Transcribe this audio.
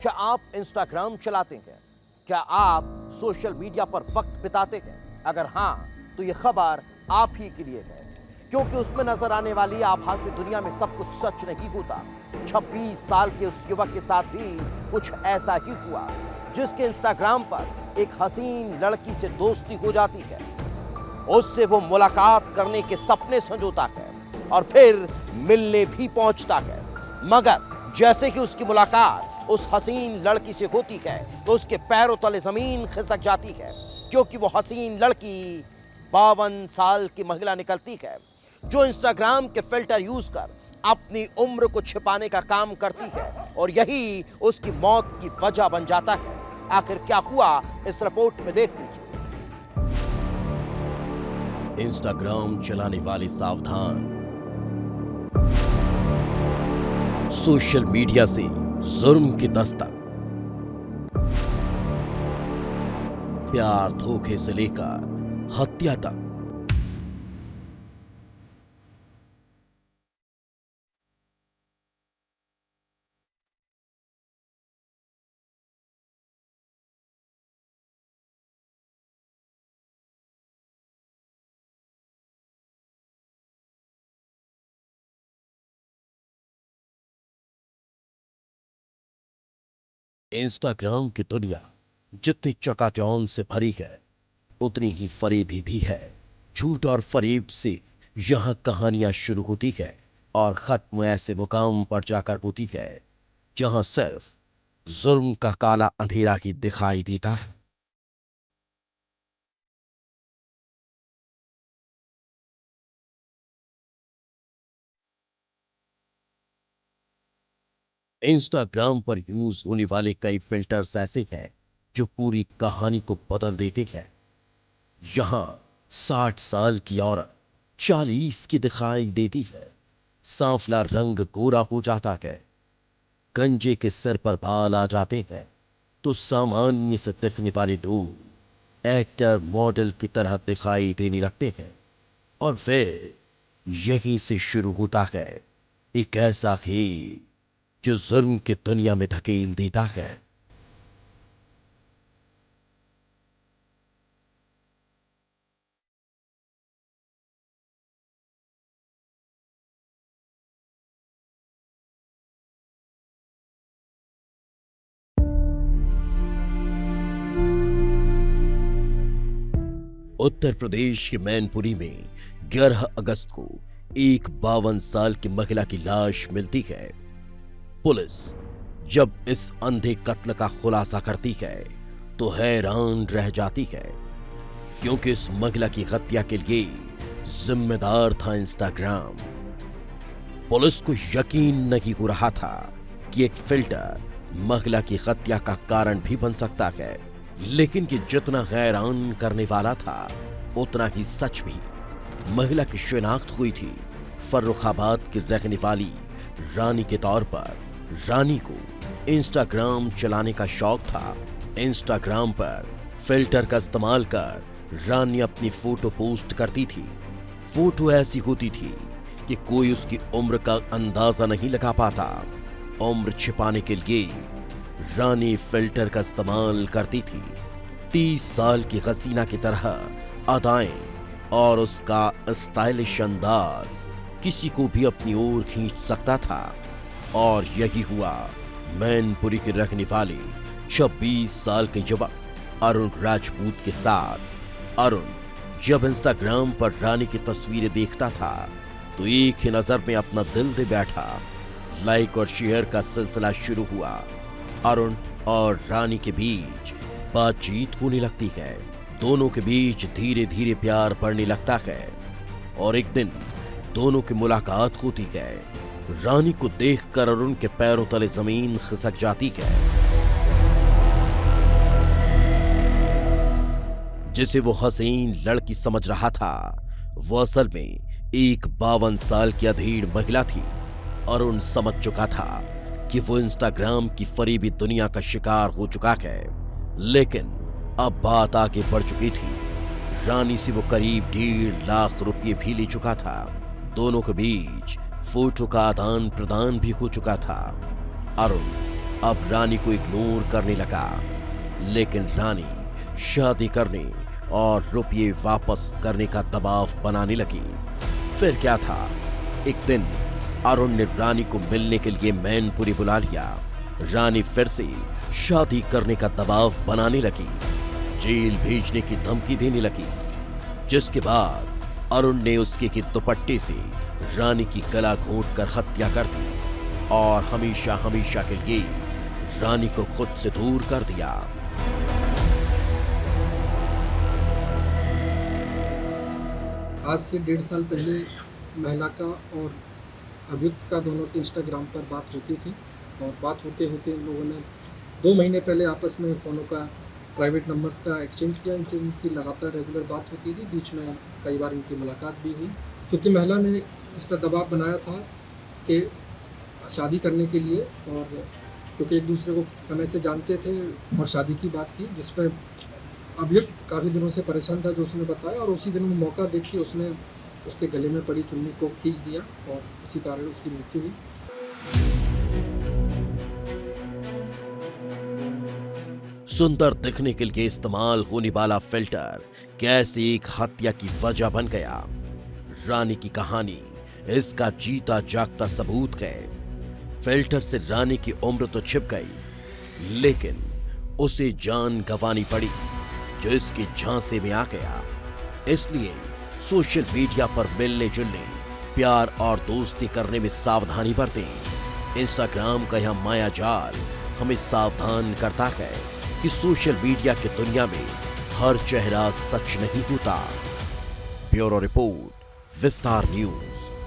क्या आप इंस्टाग्राम चलाते हैं? क्या आप सोशल मीडिया पर वक्त बिताते हैं? अगर हाँ, तो ये खबर आप ही के लिए है, क्योंकि उसमें नजर आने वाली आभासी दुनिया में सब कुछ सच नहीं होता। 26 साल के उस युवक के साथ भी कुछ ऐसा ही हुआ, जिसके इंस्टाग्राम पर एक हसीन लड़की से दोस्ती हो जाती है। उससे वो मुलाकात करने के सपने संजोता है और फिर मिलने भी पहुंचता है, मगर जैसे ही उसकी मुलाकात उस हसीन लड़की से होती है तो उसके पैरों तले जमीन खिसक जाती है, क्योंकि वो हसीन लड़की 52 साल की महिला निकलती है, जो इंस्टाग्राम के फिल्टर यूज कर अपनी उम्र को छिपाने का काम करती है, और यही उसकी मौत की वजह बन जाता है। आखिर क्या हुआ, इस रिपोर्ट में देख लीजिए। इंस्टाग्राम चलाने वाले सावधान, सोशल मीडिया से जुर्म की दस्तक। प्यार धोखे से लेकर हत्या तक। इंस्टाग्राम की दुनिया जितनी चकाचौंध से भरी है, उतनी ही फरेबी भी है। झूठ और फरेब से यहां कहानियां शुरू होती है और खत्म ऐसे मुकाम पर जाकर होती है जहां सिर्फ जुर्म का काला अंधेरा ही दिखाई देता है। इंस्टाग्राम पर यूज होने वाले कई फिल्टर्स ऐसे हैं जो पूरी कहानी को बदल देते हैं। यहां 60 साल की औरत 40 की दिखाई देती है, सांवला रंग गोरा हो जाता है, गंजे के सिर पर बाल आ जाते हैं, तो सामान्य से दिखने वाले लोग एक्टर मॉडल की तरह दिखाई देने लगते हैं। और फिर यहीं से शुरू होता है एक ऐसा खेल जो जुर्म की दुनिया में धकेल देता है। उत्तर प्रदेश के मैनपुरी में 11 अगस्त को एक 52 साल की महिला की लाश मिलती है। पुलिस जब इस अंधे कत्ल का खुलासा करती है तो हैरान रह जाती है, क्योंकि इस महिला की हत्या के लिए जिम्मेदार था इंस्टाग्राम। पुलिस को यकीन नहीं हो रहा था कि एक फिल्टर महिला की हत्या का कारण भी बन सकता है, लेकिन ये जितना हैरान करने वाला था उतना ही सच भी। महिला की शिनाख्त हुई थी फर्रुखाबाद की रहने वाली रानी के तौर पर। रानी को इंस्टाग्राम चलाने का शौक था। इंस्टाग्राम पर फिल्टर का इस्तेमाल कर रानी अपनी फोटो पोस्ट करती थी। फोटो ऐसी होती थी कि कोई उसकी उम्र का अंदाजा नहीं लगा पाता। उम्र छिपाने के लिए रानी फिल्टर का इस्तेमाल करती थी। 30 साल की हसीना की तरह अदाएं और उसका स्टाइलिश अंदाज किसी को भी अपनी ओर खींच सकता था। और यही हुआ मैनपुरी के रहने वाले 26 साल के युवक अरुण राजपूत के साथ। अरुण जब इंस्टाग्राम पर रानी की तस्वीरें देखता था तो एक ही नजर में अपना दिल दे बैठा। लाइक और शेयर का सिलसिला शुरू हुआ। अरुण और रानी के बीच बातचीत होने लगती है। दोनों के बीच धीरे धीरे प्यार बढ़ने लगता है और एक दिन दोनों की मुलाकात होती है। रानी को देखकर अरुण के पैरों तले जमीन खिसक जाती है। जिसे वो हसीन लड़की समझ रहा था, वो असल में एक 52 साल की अधेड़ महिला थी। अरुण समझ चुका था कि वो इंस्टाग्राम की फरेबी दुनिया का शिकार हो चुका है, लेकिन अब बात आगे बढ़ चुकी थी। रानी से वो करीब 1.5 लाख रुपए भी ले चुका था। दोनों के बीच फोटो का आदान प्रदान भी हो चुका था। अरुण अब रानी को इग्नोर करने लगा। लेकिन रानी शादी करने और रुपये वापस करने का दबाव बनाने लगी। फिर क्या था, एक दिन अरुण ने रानी को मिलने के लिए मैनपुरी बुला लिया। रानी फिर से शादी करने का दबाव बनाने लगी, जेल भेजने की धमकी देने लगी, जिसके बाद अरुण ने उसके की दुपट्टे से रानी की गला घोंट कर हत्या कर दी और हमेशा हमेशा के लिए रानी को खुद से दूर कर दिया। आज से 1.5 साल पहले महिला का और अभियुक्त का दोनों के इंस्टाग्राम पर बात होती थी और बात होते होते इन लोगों ने 2 महीने पहले आपस में फ़ोनों का प्राइवेट नंबर्स का एक्सचेंज किया। इनसे इनकी लगातार रेगुलर बात होती थी, बीच में कई बार इनकी मुलाकात भी हुई, क्योंकि महिला ने इस पर दबाव बनाया था कि शादी करने के लिए, और क्योंकि एक दूसरे को समय से जानते थे और शादी की बात की, जिसमें अभियुक्त काफ़ी दिनों से परेशान था जो उसने बताया, और उसी दिन वो मौका देख के उसने उसके गले में पड़ी चुन्नी को खींच दिया और उसी कारण उसकी मृत्यु हुई। सुंदर दिखने के लिए इस्तेमाल होने वाला फिल्टर कैसे एक हत्या की वजह बन गया। रानी की कहानी इसका जीता जागता सबूत है। फिल्टर से रानी की उम्र तो छिप गई, लेकिन उसे जान गंवानी पड़ी जो इसके झांसे में आ गया। इसलिए सोशल मीडिया पर मिलने जुलने, प्यार और दोस्ती करने में सावधानी बरतें। इंस्टाग्राम का यह मायाजाल हमें सावधान करता है कि सोशल मीडिया की दुनिया में हर चेहरा सच नहीं होता। ब्यूरो रिपोर्ट, विस्तार न्यूज।